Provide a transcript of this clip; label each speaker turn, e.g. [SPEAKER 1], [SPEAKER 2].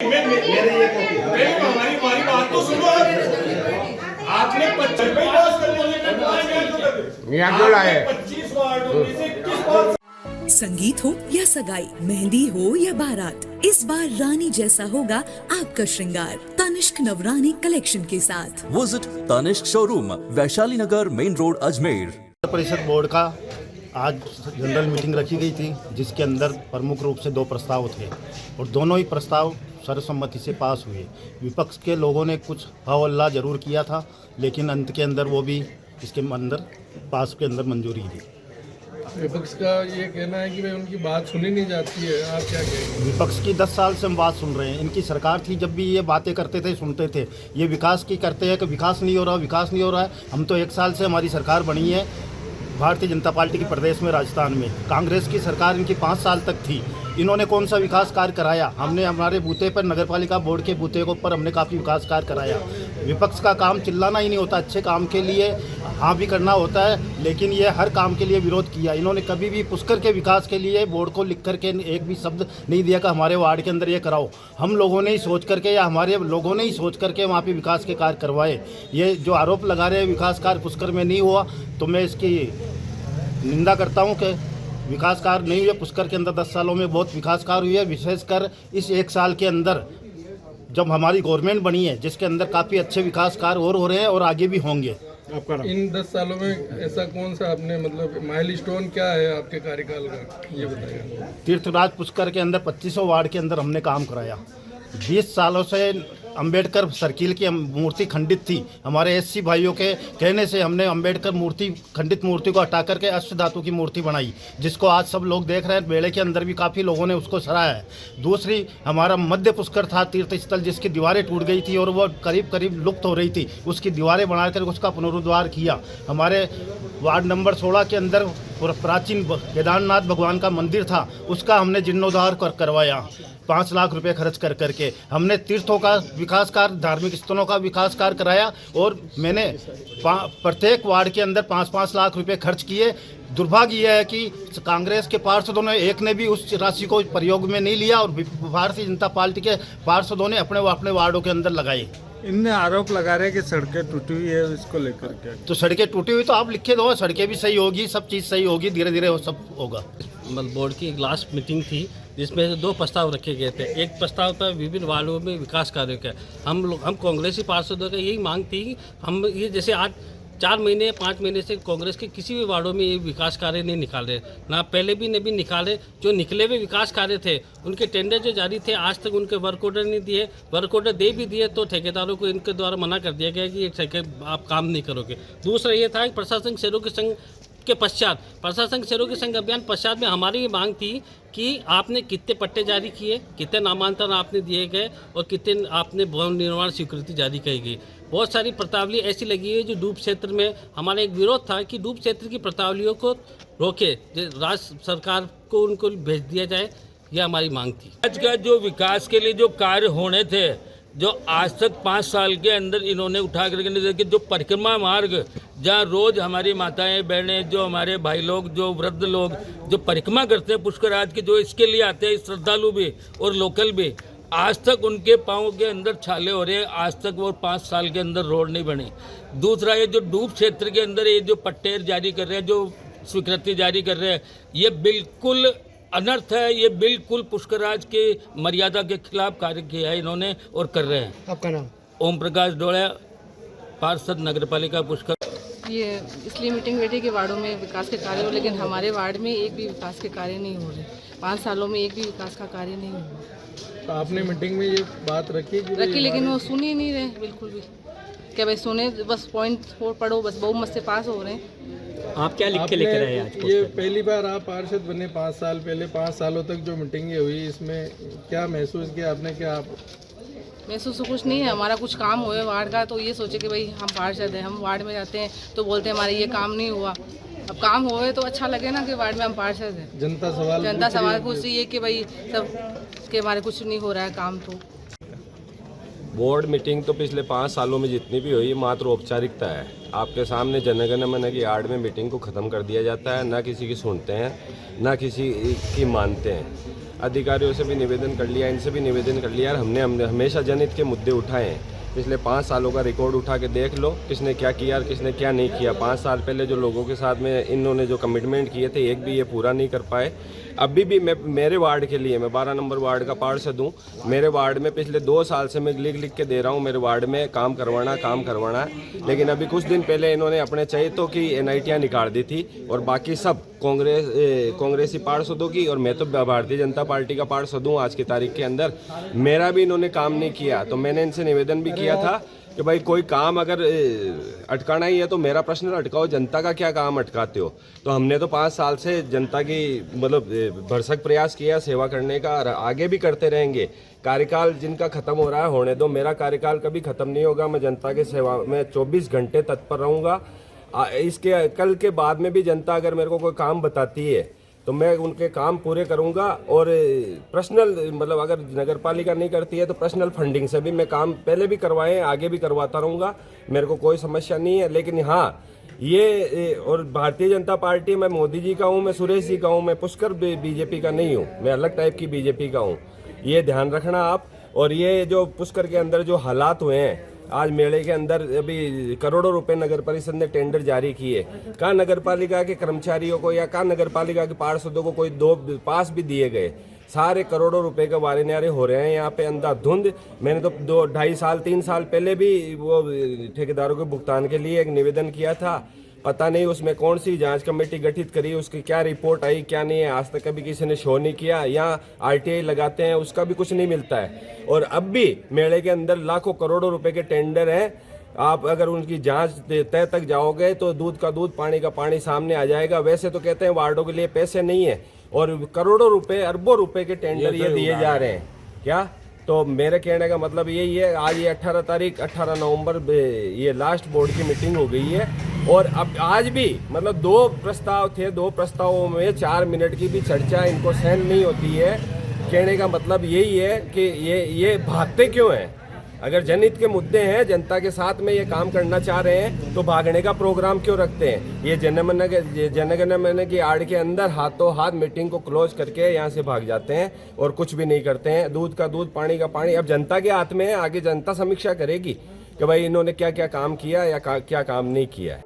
[SPEAKER 1] हमारी बात तो सुनो। आपने 25 वार्डों में से 21 वार्ड।
[SPEAKER 2] संगीत हो या सगाई, मेहंदी हो या बारात, इस बार रानी जैसा होगा आपका श्रृंगार तनिष्क नवरानी कलेक्शन के साथ।
[SPEAKER 3] विजिट तनिष्क शोरूम, वैशाली नगर, मेन रोड, अजमेर।
[SPEAKER 4] परिषद बोर्ड का आज जनरल मीटिंग रखी गई थी, जिसके अंदर प्रमुख रूप से 2 प्रस्ताव थे और दोनों ही प्रस्ताव सर्वसम्मति से पास हुए। विपक्ष के लोगों ने कुछ हल्ला जरूर किया था, लेकिन अंत के अंदर वो भी इसके अंदर पास के अंदर मंजूरी दी।
[SPEAKER 5] विपक्ष का ये कहना है कि भाई उनकी बात सुनी नहीं जाती है, आप क्या कहेंगे?
[SPEAKER 4] विपक्ष की 10 साल से हम बात सुन रहे हैं। इनकी सरकार थी जब भी ये बातें करते थे, सुनते थे। ये विकास की करते हैं कि विकास नहीं हो रहा, विकास नहीं हो रहा है। हम तो 1 साल से हमारी सरकार बनी है भारतीय जनता पार्टी की प्रदेश में, राजस्थान में। कांग्रेस की सरकार इनकी 5 साल तक थी। इन्होंने कौन सा विकास कार्य कराया? हमने हमारे बूथे पर, नगरपालिका बोर्ड के बूथे के ऊपर हमने काफ़ी विकास कार्य कराया। विपक्ष का काम चिल्लाना ही नहीं होता, अच्छे काम के लिए हाँ भी करना होता है, लेकिन ये हर काम के लिए विरोध किया। इन्होंने कभी भी पुष्कर के विकास के लिए बोर्ड को लिख करके एक भी शब्द नहीं दिया कि हमारे वार्ड के अंदर ये कराओ। हम लोगों ने ही सोच करके या हमारे लोगों ने ही सोच करके वहाँ पे विकास के कार्य करवाए। ये जो आरोप लगा रहे हैं विकास कार्य पुष्कर में नहीं हुआ, तो मैं इसकी निंदा करता हूँ कि विकास कार्य नहीं हुए। पुष्कर के अंदर 10 सालों में बहुत विकास कार्य हुए, विशेषकर इस 1 साल के अंदर जब हमारी गवर्नमेंट बनी है, जिसके अंदर काफ़ी अच्छे विकास कार्य और हो रहे हैं और आगे भी होंगे।
[SPEAKER 5] इन 10 सालों में ऐसा कौन सा आपने मतलब माइलस्टोन क्या है आपके कार्यकाल का, ये बताइए।
[SPEAKER 4] तीर्थराज पुष्कर के अंदर 2500 वार्ड के अंदर हमने काम कराया। 20 सालों से अंबेडकर सर्किल की मूर्ति खंडित थी। हमारे एससी भाइयों के कहने से हमने अंबेडकर मूर्ति, खंडित मूर्ति को हटा करके अष्ट धातु की मूर्ति बनाई, जिसको आज सब लोग देख रहे हैं। बेड़े के अंदर भी काफ़ी लोगों ने उसको सराहा है। दूसरी, हमारा मध्य पुष्कर था तीर्थ स्थल, जिसकी दीवारें टूट गई थी और वो करीब करीब लुप्त हो रही थी। उसकी दीवारें बनाकर उसका पुनरुद्धार किया। हमारे वार्ड नंबर 16 के अंदर प्राचीन केदारनाथ भगवान का मंदिर था, उसका हमने जीर्णोद्धार करवाया 5 लाख रुपए खर्च कर करके। हमने तीर्थों का विकास कार्य, धार्मिक स्थलों का विकास कार्य कराया और मैंने प्रत्येक वार्ड के अंदर 5-5 लाख रुपए खर्च किए। दुर्भाग्य यह है कि कांग्रेस के पार्षदों ने एक ने भी उस राशि को प्रयोग में नहीं लिया और भारतीय जनता पार्टी के पार्षदों ने अपने वार्डों के अंदर लगाए।
[SPEAKER 6] इनने आरोप लगा रहे हैं कि सड़कें टूटी हुई है, इसको लेकर के।
[SPEAKER 4] तो सड़कें टूटी हुई तो आप लिखे दो, सड़कें भी सही होगी, सब चीज़ सही होगी, धीरे धीरे वो सब होगा।
[SPEAKER 7] बोर्ड की एक लास्ट मीटिंग थी, जिसमें से 2 प्रस्ताव रखे गए थे। एक प्रस्ताव था विभिन्न वार्डों में विकास कार्यों का। हम कांग्रेसी पार्षदों का यही मांग थी कि हम ये जैसे आज 4 महीने 5 महीने से कांग्रेस के किसी भी वार्डों में ये विकास कार्य नहीं निकाले, ना पहले भी नहीं निकाले। जो निकले हुए विकास कार्य थे उनके टेंडर जो जारी थे, आज तक उनके वर्क ऑर्डर नहीं दिए। वर्क ऑर्डर दे भी दिए तो ठेकेदारों को इनके द्वारा मना कर दिया गया कि ये ठेके आप काम नहीं करोगे। दूसरा ये था कि प्रशासन शहरों के संघ के पश्चात, प्रशासन शहरों के संघ अभियान पश्चात में हमारी ये मांग थी कि आपने कितने पट्टे जारी किए, कितने नामांतरण आपने दिए गए और कितने आपने भवन निर्माण स्वीकृति जारी की गई। बहुत सारी प्रतावली ऐसी लगी है जो डूब क्षेत्र में, हमारा एक विरोध था कि डूब क्षेत्र की प्रतावलियों को रोके, राज्य सरकार को उनको भेज दिया जाए, यह हमारी मांग थी।
[SPEAKER 8] आज का जो विकास के लिए जो कार्य होने थे, जो आज तक 5 साल के अंदर इन्होंने उठा करके नहीं देखे, जो परिक्रमा मार्ग जहाँ रोज हमारी माताएं बहनें, जो हमारे भाई लोग, जो वृद्ध लोग जो परिक्रमा करते हैं पुष्कराज के, जो इसके लिए आते हैं श्रद्धालु भी और लोकल भी, आज तक उनके पाँव के अंदर छाले हो रहे हैं। आज तक वो 5 साल के अंदर रोड नहीं बनी। दूसरा, ये जो डूब क्षेत्र के अंदर ये जो पट्टे जारी कर रहे हैं, जो स्वीकृति जारी कर रहे हैं, ये बिल्कुल अनर्थ है। ये बिल्कुल पुष्कराज के मर्यादा के खिलाफ कार्य किया है इन्होंने और कर रहे हैं।
[SPEAKER 6] आपका नाम?
[SPEAKER 8] ओम प्रकाश डोड़ा, पार्षद नगरपालिका पुष्कर।
[SPEAKER 9] ये इसलिए मीटिंग बैठी कि वार्डों में विकास के कार्य हो, लेकिन हमारे वार्ड में एक भी विकास के कार्य नहीं हो रहे। 5 सालों में एक भी विकास का कार्य नहीं हुआ।
[SPEAKER 5] तो आपने मीटिंग में ये बात रखी
[SPEAKER 9] लेकिन वो सुन ही नहीं रहे बिल्कुल भी। क्या भाई सुने, बस पॉइंट पढ़ो, बस बहुमत से पास हो रहे हैं।
[SPEAKER 7] आप क्या लिख के लेकर आए आज?
[SPEAKER 5] ये पहली बार आप पार्षद बने 5 साल पहले। 5 सालों तक जो मीटिंगें हुई, इसमें क्या महसूस किया आपने? क्या आप
[SPEAKER 9] महसूस कुछ नहीं है, हमारा कुछ काम हुए वार्ड का तो ये सोचे कि भाई हम पार्षद हैं, हम वार्ड में जाते हैं तो बोलते हैं हमारे ये काम नहीं हुआ। अब काम होए तो अच्छा लगे ना कि वार्ड में हम पार्षद हैं।
[SPEAKER 5] जनता सवाल
[SPEAKER 9] पूछ रही है कि भाई सब के हमारे कुछ नहीं हो रहा है काम। तो
[SPEAKER 10] बोर्ड मीटिंग तो पिछले 5 सालों में जितनी भी हुई मात्र औपचारिकता है। आपके सामने जनगण मन की आड़ में मीटिंग को ख़त्म कर दिया जाता है, ना किसी की सुनते हैं ना किसी की मानते हैं। अधिकारियों से भी निवेदन कर लिया, इनसे भी निवेदन कर लिया, हमने हमेशा जनहित के मुद्दे उठाए हैं। पिछले 5 सालों का रिकॉर्ड उठा के देख लो, किसने क्या किया और किसने क्या नहीं किया। 5 साल पहले जो लोगों के साथ में इन्होंने जो कमिटमेंट किए थे, एक भी ये पूरा नहीं कर पाए। अभी भी मैं मेरे वार्ड के लिए, मैं 12 नंबर वार्ड का पार्षद हूँ, मेरे वार्ड में पिछले 2 साल से मैं लिख के दे रहा हूँ मेरे वार्ड में काम करवाना है। लेकिन अभी कुछ दिन पहले इन्होंने अपने चहेतों की NITयाँ निकाल दी थी और बाकी सब कांग्रेसी पार्षदों की, और मैं तो भारतीय जनता पार्टी का पार्षद हूँ आज की तारीख के अंदर, मेरा भी इन्होंने काम नहीं किया। तो मैंने इनसे निवेदन भी किया था कि भाई कोई काम अगर अटकाना ही है तो मेरा प्रश्न अटकाओ, जनता का क्या काम अटकाते हो। तो हमने तो 5 साल से जनता की मतलब भरसक प्रयास किया सेवा करने का, और आगे भी करते रहेंगे। कार्यकाल जिनका खत्म हो रहा है होने दो, मेरा कार्यकाल कभी खत्म नहीं होगा। मैं जनता की सेवा में 24 घंटे तत्पर रहूँगा। इसके कल के बाद में भी जनता अगर मेरे को कोई काम बताती है तो मैं उनके काम पूरे करूंगा। और पर्सनल मतलब अगर नगर पालिका नहीं करती है तो पर्सनल फंडिंग से भी मैं काम पहले भी करवाए, आगे भी करवाता रहूंगा, मेरे को कोई समस्या नहीं है। लेकिन हाँ, ये और भारतीय जनता पार्टी, मैं मोदी जी का हूँ, मैं सुरेश जी का हूँ, मैं पुष्कर बीजेपी का नहीं हूँ, मैं अलग टाइप की बीजेपी का हूँ, ये ध्यान रखना आप। और ये जो पुष्कर के अंदर जो हालात हुए हैं आज मेले के अंदर, अभी करोड़ों रुपए नगर परिषद ने टेंडर जारी किए, कहाँ नगर पालिका के कर्मचारियों को या कहाँ नगर पालिका के पार्षदों को कोई 2 पास भी दिए गए। सारे करोड़ों रुपए के वारे न्यारे हो रहे हैं यहाँ पे अंधाधुंध। मैंने तो 2-2.5 साल 3 साल पहले भी वो ठेकेदारों के भुगतान के लिए एक निवेदन किया था। पता नहीं उसमें कौन सी जांच कमेटी गठित करी, उसकी क्या रिपोर्ट आई क्या नहीं है, आज तक कभी किसी ने शो नहीं किया। यहाँ RTI लगाते हैं, उसका भी कुछ नहीं मिलता है। और अब भी मेले के अंदर लाखों करोड़ों रुपए के टेंडर हैं। आप अगर उनकी जांच तय तक जाओगे तो दूध का दूध पानी का पानी सामने आ जाएगा। वैसे तो कहते हैं वार्डों के लिए पैसे नहीं है, और करोड़ों रुपए अरबों रुपए के टेंडर ये दिए जा रहे हैं क्या। तो मेरे कहने का मतलब यही है, आज ये 18 नवंबर ये लास्ट बोर्ड की मीटिंग हो गई है, और अब आज भी मतलब 2 प्रस्ताव थे, 2 प्रस्तावों में 4 मिनट की भी चर्चा इनको सहन नहीं होती है। कहने का मतलब यही है कि ये भागते क्यों हैं। अगर जनहित के मुद्दे हैं, जनता के साथ में ये काम करना चाह रहे हैं, तो भागने का प्रोग्राम क्यों रखते हैं। ये जनगण मन की आड़ के अंदर हाथों हाथ मीटिंग को क्लोज करके यहाँ से भाग जाते हैं और कुछ भी नहीं करते हैं। दूध का दूध पानी का पानी अब जनता के हाथ में है, आगे जनता समीक्षा करेगी कि भाई इन्होंने क्या क्या काम किया या क्या काम नहीं किया है।